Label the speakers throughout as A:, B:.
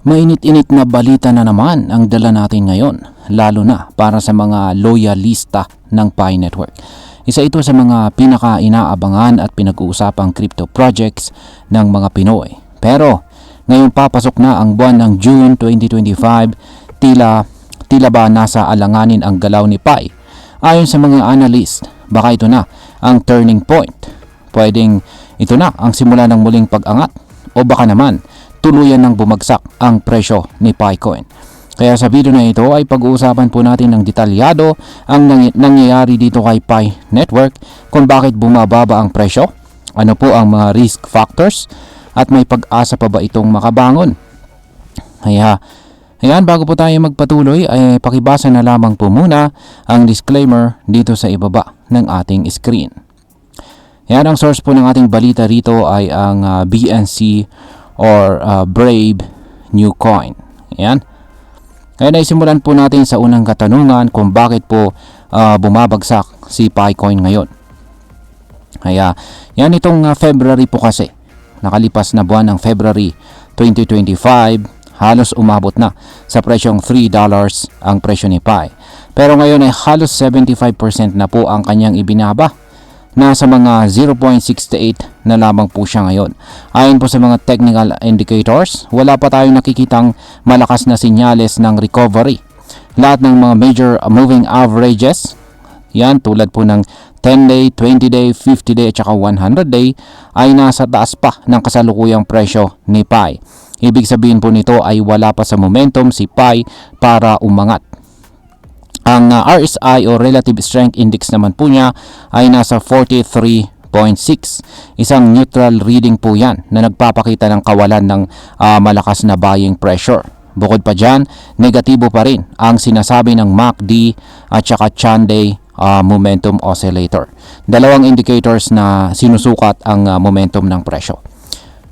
A: Mainit-init na balita na naman ang dala natin ngayon, lalo na para sa mga loyalista ng Pi Network. Isa ito sa mga pinaka-inaabangan at pinag-uusapang crypto projects ng mga Pinoy. Pero ngayon papasok na ang buwan ng June 2025, tila ba nasa alanganin ang galaw ni Pi. Ayon sa mga analyst, baka ito na ang turning point. Pwedeng ito na ang simula ng muling pag-angat o baka naman tuluyan ng bumagsak ang presyo ni Picoin. Kaya sa video na ito ay pag-uusapan po natin ng detalyado ang nangyayari dito kay Pi Network, kung bakit bumababa ang presyo, ano po ang mga risk factors, at may pag-asa pa ba itong makabangon. Ayan, bago po tayo magpatuloy ay pakibasa na lamang po muna ang disclaimer dito sa ibaba ng ating screen. Ayan, ang source po ng ating balita rito ay ang BNC or Brave New Coin. Ayan. Kaya naisimulan po natin sa unang katanungan kung bakit po bumabagsak si Picoin ngayon. Kaya yan itong February po kasi. Nakalipas na buwan ng February 2025, halos umabot na sa presyong $3 ang presyo ni Pi. Pero ngayon ay halos 75% na po ang kanyang ibinaba. Nasa mga 0.68 na lamang po siya ngayon. Ayon po sa mga technical indicators, wala pa tayong nakikitang malakas na sinyales ng recovery. Lahat ng mga major moving averages, yan tulad po ng 10-day, 20-day, 50-day at saka 100-day ay nasa taas pa ng kasalukuyang presyo ni Pi. Ibig sabihin po nito ay wala pa sa momentum si Pi para umangat. Ang RSI o Relative Strength Index naman po niya ay nasa 43.6. Isang neutral reading po yan na nagpapakita ng kawalan ng malakas na buying pressure. Bukod pa dyan, negatibo pa rin ang sinasabi ng MACD at saka Chanday Momentum Oscillator. Dalawang indicators na sinusukat ang momentum ng presyo.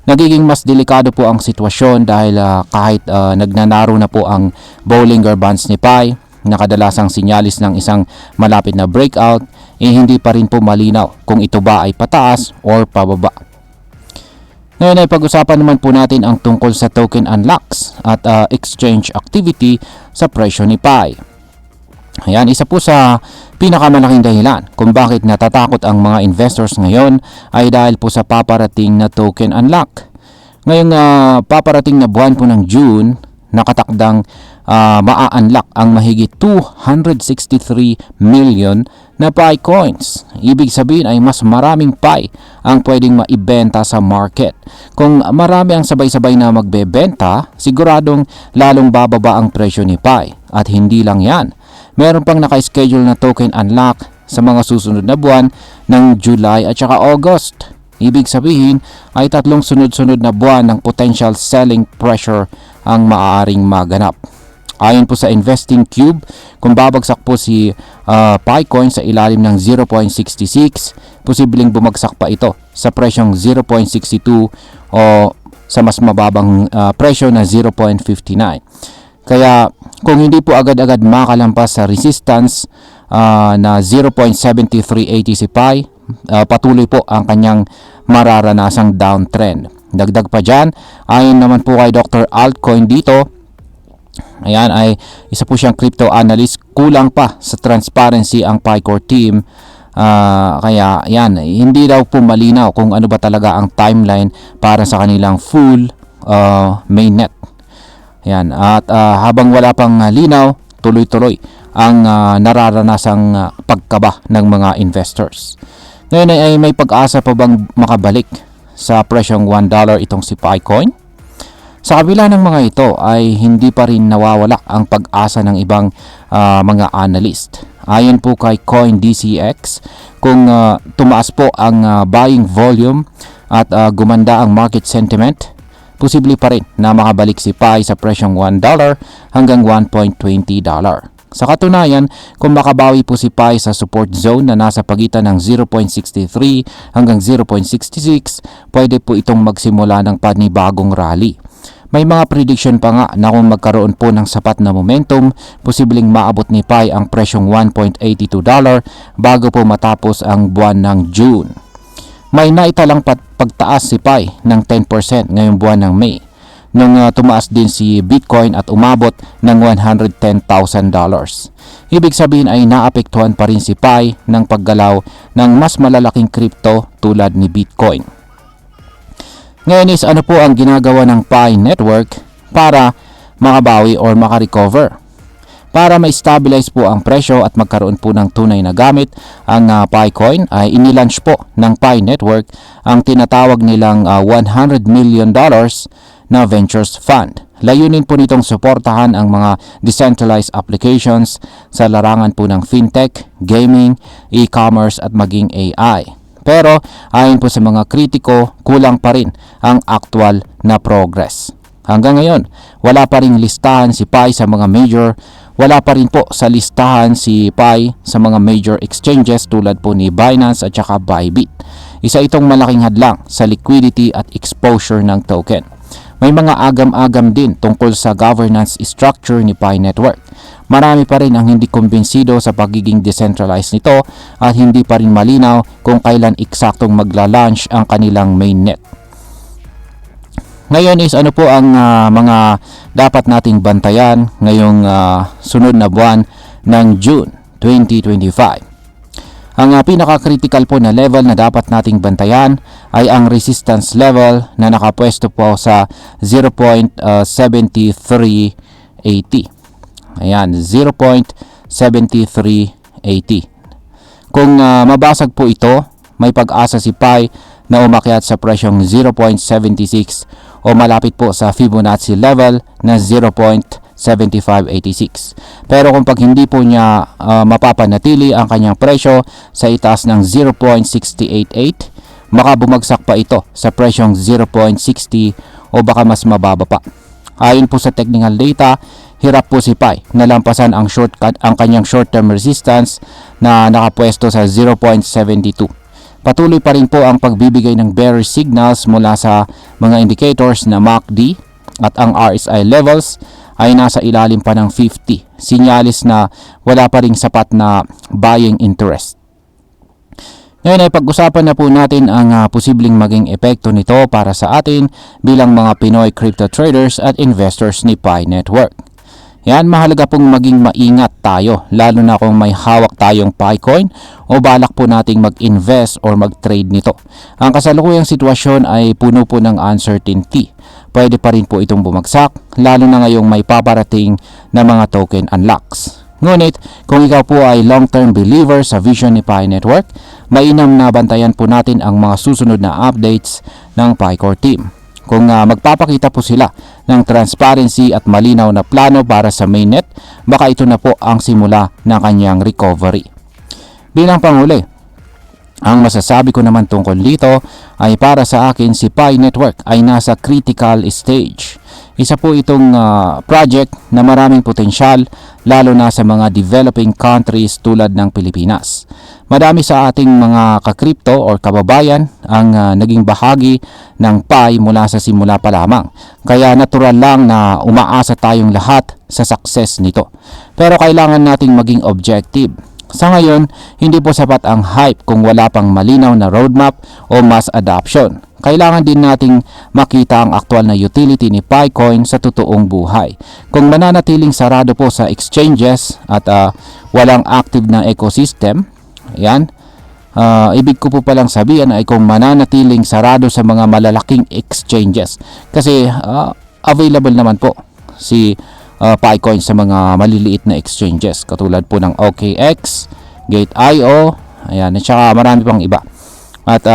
A: Nagiging mas delikado po ang sitwasyon dahil kahit nagnanaro na po ang Bollinger Bands ni Pi, nakadalasang sinyalis ng isang malapit na breakout, hindi pa rin po malinaw kung ito ba ay pataas or pababa. Ngayon ay pag-usapan naman po natin ang tungkol sa token unlocks at exchange activity sa presyo ni Pi. Ayan, isa po sa pinakamalaking dahilan kung bakit natatakot ang mga investors ngayon ay dahil po sa paparating na token unlock. Ngayong paparating na buwan po ng June, nakatakdang maa-unlock ang mahigit 263 million na Pi coins. Ibig sabihin ay mas maraming Pi ang pwedeng maibenta sa market. Kung marami ang sabay-sabay na magbebenta, siguradong lalong bababa ang presyo ni Pi. At hindi lang yan, meron pang naka-schedule na token unlock sa mga susunod na buwan ng July at saka August. Ibig sabihin ay 3 sunod-sunod na buwan ng potential selling pressure ang maaaring maganap. Ayon po sa Investing Cube, kung babagsak po si Picoin sa ilalim ng 0.66, posibleng bumagsak pa ito sa presyong 0.62 o sa mas mababang presyo na 0.59. Kaya kung hindi po agad-agad makalampas sa resistance na 0.7380 si Pi, patuloy po ang kanyang mararanasang downtrend. Dagdag pa dyan, ayon naman po kay Dr. Altcoin dito, ayan, ay isa po siyang crypto analyst, kulang pa sa transparency ang Picore team. Kaya yan, hindi daw po malinaw kung ano ba talaga ang timeline para sa kanilang full mainnet. Ayan, at habang wala pang linaw, tuloy-tuloy ang nararanasang pagkaba ng mga investors. Ngayon ay may pag-asa pa bang makabalik sa presyong $1 itong si Picoin? Sa kabila ng mga ito ay hindi pa rin nawawala ang pag-asa ng ibang mga analyst. Ayon po kay CoinDCX, kung tumaas po ang buying volume at gumanda ang market sentiment, posible pa rin na makabalik si Pi sa presyong $1 hanggang $1.20. Sa katunayan, kung makabawi po si Pi sa support zone na nasa pagitan ng 0.63 hanggang 0.66, pwede po itong magsimula ng panibagong rally. May mga prediction pa nga na kung magkaroon po ng sapat na momentum, posibleng maabot ni Pi ang presyong $1.82 bago po matapos ang buwan ng June. May naitalang pagtaas si Pi ng 10% ngayong buwan ng May. nung tumaas din si Bitcoin at umabot ng $110,000. Ibig sabihin ay naapektuhan pa rin si Pi ng paggalaw ng mas malalaking crypto tulad ni Bitcoin. Ngayon is ano po ang ginagawa ng Pi Network para makabawi or makarecover? Para ma-stabilize po ang presyo at magkaroon po ng tunay na gamit ang Picoin ay inilaunch po ng Pi Network ang tinatawag nilang $100 million na Ventures Fund. Layunin po nitong suportahan ang mga decentralized applications sa larangan po ng fintech, gaming, e-commerce at maging AI. Pero ayon po sa mga kritiko, kulang pa rin ang actual na progress. Hanggang ngayon, wala pa ring listahan si Pi sa mga wala pa rin po sa listahan si Pi sa mga major exchanges tulad po ni Binance at saka Bybit. Isa itong malaking hadlang sa liquidity at exposure ng token. May mga agam-agam din tungkol sa governance structure ni Pi Network. Marami pa rin ang hindi kumbinsido sa pagiging decentralized nito at hindi pa rin malinaw kung kailan eksaktong magla-launch ang kanilang mainnet. Ngayon is ano po ang mga dapat nating bantayan ngayong sunod na buwan ng June 2025. Ang pinaka-critical po na level na dapat nating bantayan ay ang resistance level na nakapwesto po sa 0.7380. Ayan, 0.7380. Kung mabasag po ito, may pag-asa si Pi na umakyat sa presyong 0.76 o malapit po sa Fibonacci level na 0.7586. Pero kung pag hindi po niya mapapanatili ang kanyang presyo sa itaas ng 0.688, baka bumagsak pa ito sa presyong 0.60 o baka mas mababa pa. Ayon po sa technical data, hirap po si Pi na lampasan ang kanyang short-term resistance na nakapwesto sa 0.72. Patuloy pa rin po ang pagbibigay ng bearish signals mula sa mga indicators na MACD at ang RSI levels ay nasa ilalim pa ng 50. Sinyalis na wala pa ring sapat na buying interest. Ngayon ay pag-usapan na po natin ang posibleng maging epekto nito para sa atin bilang mga Pinoy crypto traders at investors ni Pi Network. Yan, mahalaga pong maging maingat tayo, lalo na kung may hawak tayong Picoin o balak po nating mag-invest or mag-trade nito. Ang kasalukuyang sitwasyon ay puno po ng uncertainty. Pwede pa rin po itong bumagsak, lalo na ngayong may paparating na mga token unlocks. Ngunit, kung ikaw po ay long-term believer sa vision ni Pi Network, mainam na bantayan po natin ang mga susunod na updates ng Picore team. Kung magpapakita po sila ng transparency at malinaw na plano para sa mainnet, baka ito na po ang simula ng kanyang recovery. Bilang panghuli, ang masasabi ko naman tungkol dito ay para sa akin si Pi Network ay nasa critical stage. Isa po itong project na maraming potensyal lalo na sa mga developing countries tulad ng Pilipinas. Madami sa ating mga kakripto or kababayan ang naging bahagi ng Pi mula sa simula pa lamang. Kaya natural lang na umaasa tayong lahat sa success nito. Pero kailangan nating maging objective. Sa ngayon, hindi po sapat ang hype kung wala pang malinaw na roadmap o mass adoption. Kailangan din nating makita ang aktual na utility ni Picoin sa totoong buhay. Kung mananatiling sarado po sa exchanges at walang active na ecosystem, yan, ibig ko po palang sabihin ay kung mananatiling sarado sa mga malalaking exchanges. Kasi available naman po si Picoin sa mga maliliit na exchanges katulad po ng OKX, Gate.io, ayan, at saka marami pang iba. At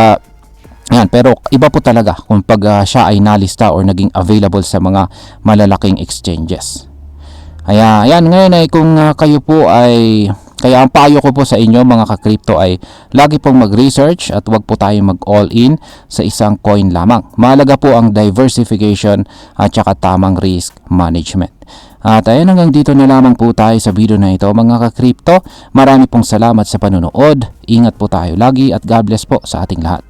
A: ayan, pero iba po talaga kung pag siya ay nalista or naging available sa mga malalaking exchanges. Ayan, ngayon ay kung kayo po ay kaya ang payo ko po sa inyo mga ka-crypto ay lagi pong mag-research at wag po tayong mag-all-in sa isang coin lamang. Mahalaga po ang diversification at saka tamang risk management. At ayan, hanggang dito na lamang po tayo sa video na ito mga ka-crypto. Marami pong salamat sa panonood. Ingat po tayo lagi at God bless po sa ating lahat.